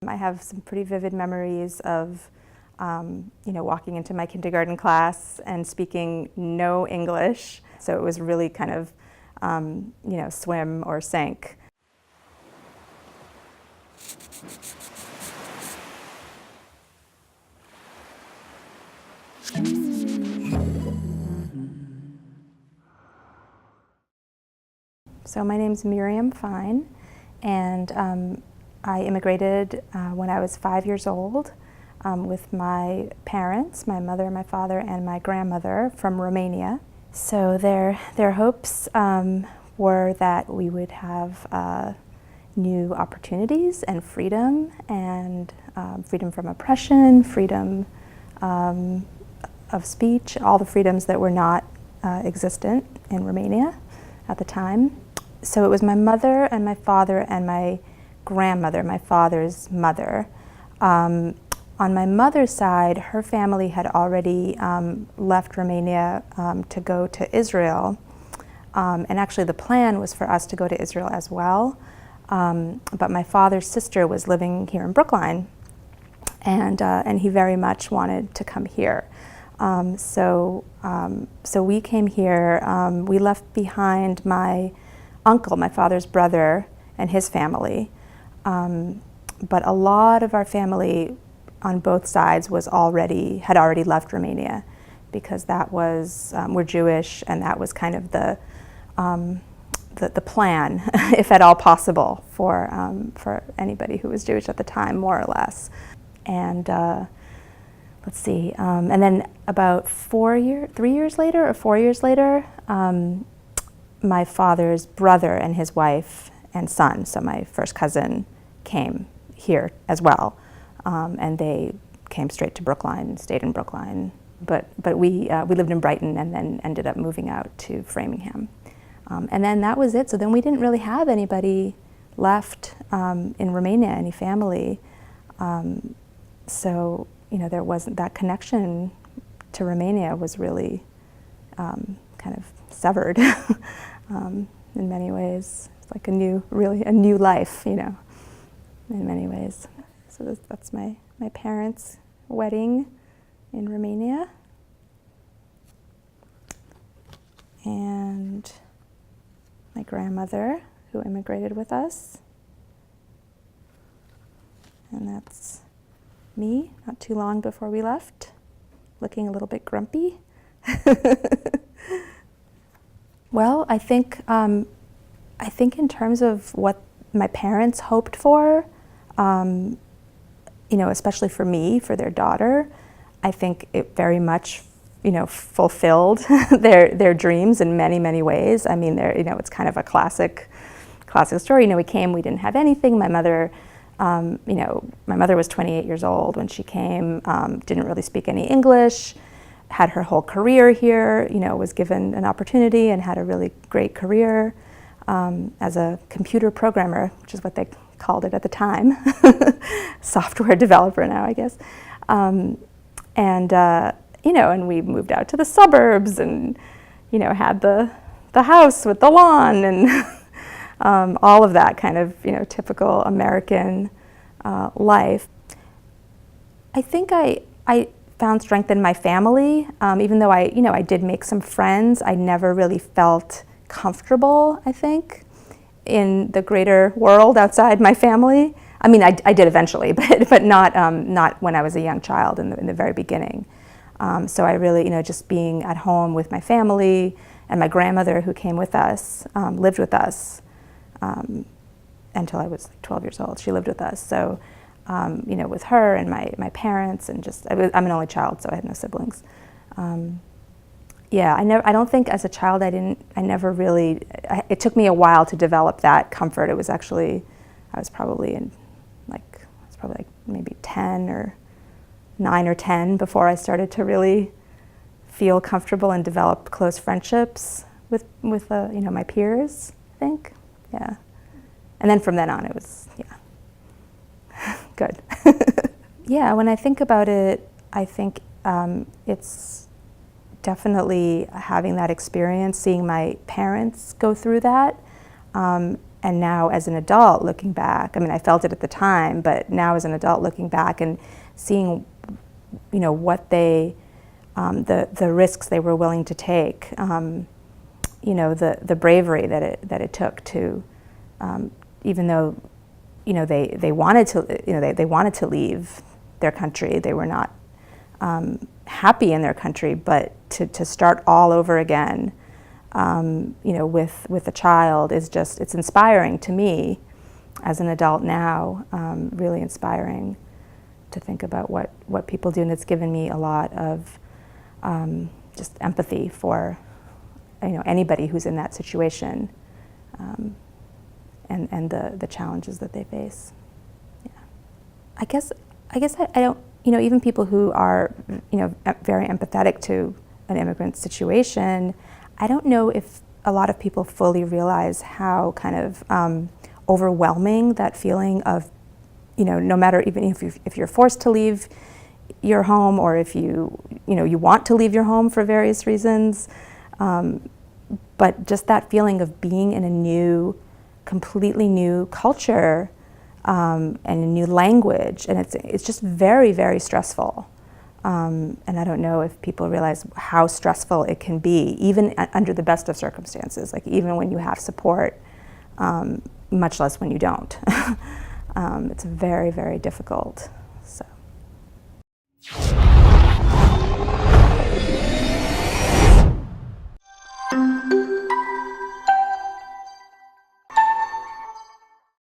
I have some pretty vivid memories of walking into my kindergarten class and speaking no English. So it was really kind of, swim or sink. So my name's Miriam Fine, and I immigrated when I was 5 years old with my parents, my mother, my father, and my grandmother from Romania. So their hopes were that we would have new opportunities and freedom from oppression, freedom of speech, all the freedoms that were not existent in Romania at the time. So it was my mother and my father and my grandmother, my father's mother. On my mother's side, her family had already left Romania to go to Israel. And actually the plan was for us to go to Israel as well. But my father's sister was living here in Brookline, and he very much wanted to come here. So we came here. We left behind my uncle, my father's brother, and his family. But a lot of our family on both sides had already left Romania, because that was, we're Jewish, and that was kind of the plan, if at all possible, for anybody who was Jewish at the time, more or less. And let's see, and then about 3 years later or 4 years later, my father's brother and his wife and son, so my first cousin, came here as well. And they came straight to Brookline, stayed in Brookline. But we lived in Brighton and then ended up moving out to Framingham. And then that was it. So then we didn't really have anybody left in Romania, any family. So, there wasn't that connection to Romania was really kind of severed in many ways. It's like a new life, in many ways. So that's my parents' wedding in Romania. And my grandmother, who immigrated with us. And that's me, not too long before we left, looking a little bit grumpy. Well, I think in terms of what my parents hoped for, especially for me, for their daughter, I think it very much, fulfilled their dreams in many, many ways. I mean, it's kind of a classic story. We came, we didn't have anything. My mother was 28 years old when she came, didn't really speak any English, had her whole career here, was given an opportunity and had a really great career as a computer programmer, which is what they called it at the time, software developer now, I guess. And we moved out to the suburbs and, had the house with the lawn and all of that kind of, typical American life. I think I found strength in my family, even though I did make some friends. I never really felt comfortable, I think, in the greater world outside my family. I mean, I did eventually, but not when I was a young child in the very beginning. So I really, just being at home with my family, and my grandmother who came with us, lived with us until I was 12 years old. She lived with us. So, with her and my parents, and I'm an only child, so I had no siblings. I don't think as a child it took me a while to develop that comfort. It was actually, I was probably maybe 10 or 9 or 10 before I started to really feel comfortable and develop close friendships with my peers, I think. Yeah. And then from then on it was, good. Yeah, when I think about it, I think it's definitely having that experience, seeing my parents go through that, and now as an adult looking back, I mean, I felt it at the time, but now as an adult looking back and seeing, you know, what they, the risks they were willing to take, you know, the bravery that it took to, even though, you know, they wanted to, you know, they wanted to leave their country. They were not happy in their country, but to start all over again, you know, with a child is just, it's inspiring to me as an adult now, really inspiring to think about what people do, and it's given me a lot of just empathy for, you know, anybody who's in that situation, and the challenges that they face. Yeah. I guess I don't, you know, even people who are, you know, very empathetic to an immigrant situation, I don't know if a lot of people fully realize how kind of overwhelming that feeling of, you know, no matter even if you're forced to leave your home, or if you know, you want to leave your home for various reasons, but just that feeling of being in a new, completely new culture, and a new language, and it's just very, very stressful. And I don't know if people realize how stressful it can be, even under the best of circumstances, like even when you have support, much less when you don't. It's very, very difficult.